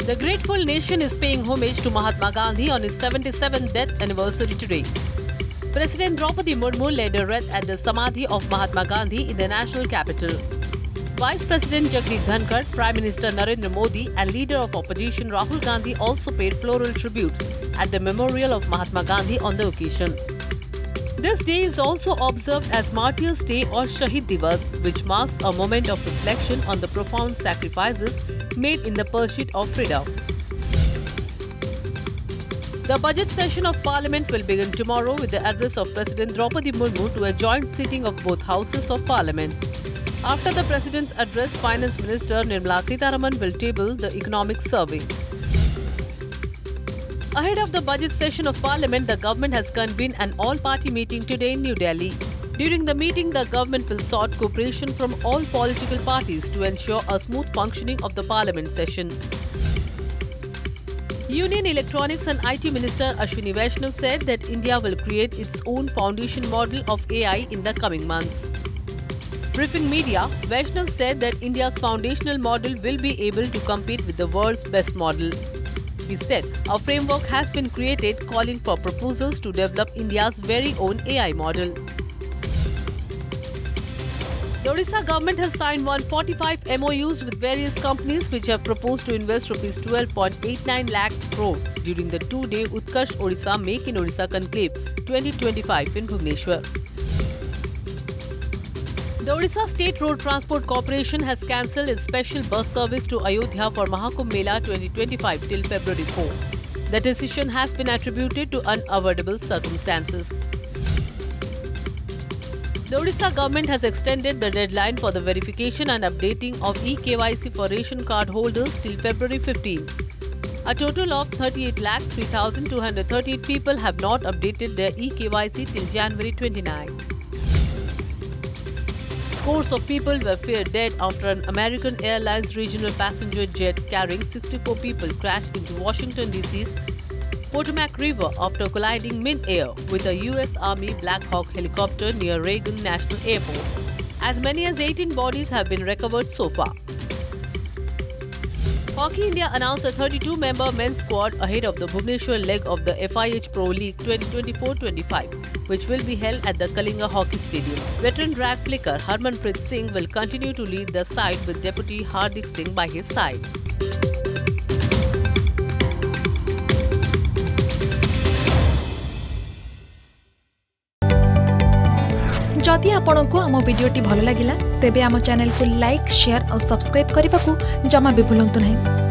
The grateful nation is paying homage to Mahatma Gandhi on his 77th death anniversary today. President Draupadi Murmu led a wreath at the Samadhi of Mahatma Gandhi in the national capital. Vice President Jagdeep Dhankar, Prime Minister Narendra Modi and Leader of Opposition Rahul Gandhi also paid floral tributes at the memorial of Mahatma Gandhi on the occasion. This day is also observed as Martyrs' Day or Shahid Divas, which marks a moment of reflection on the profound sacrifices made in the pursuit of freedom. The budget session of Parliament will begin tomorrow with the address of President Draupadi Murmu to a joint sitting of both houses of Parliament. After the President's address, Finance Minister Nirmala Sitharaman will table the economic survey. Ahead of the budget session of Parliament, the government has convened an all-party meeting today in New Delhi. During the meeting, the government will sought cooperation from all political parties to ensure a smooth functioning of the Parliament session. Union Electronics and IT Minister Ashwini Vaishnav said that India will create its own foundation model of AI in the coming months. Briefing media, Vaishnav said that India's foundational model will be able to compete with the world's best model. He said, a framework has been created calling for proposals to develop India's very own AI model. The Odisha government has signed 145 MOUs with various companies which have proposed to invest Rs 12.89 lakh crore during the two-day Utkarsh Odisha Make in Odisha Conclave 2025 in Bhubaneswar. The Odisha State Road Transport Corporation has cancelled its special bus service to Ayodhya for Mahakumbh Mela 2025 till February 4. The decision has been attributed to unavoidable circumstances. The Odisha government has extended the deadline for the verification and updating of eKYC for ration card holders till February 15. A total of 38,03,238 people have not updated their eKYC till January 29. Scores of people were feared dead after an American Airlines regional passenger jet carrying 64 people crashed into Washington, D.C.'s Potomac River after colliding mid-air with a U.S. Army Black Hawk helicopter near Reagan National Airport. As many as 18 bodies have been recovered so far. Hockey India announced a 32-member men's squad ahead of the Bhubaneswar leg of the FIH Pro League 2024-25, which will be held at the Kalinga Hockey Stadium. Veteran drag flicker Harmanpreet Singh will continue to lead the side with Deputy Hardik Singh by his side. जदि आपंक आम भिडी भल लगा तेब आम channel को like share और subscribe करने को जमा भी भूलु नहीं।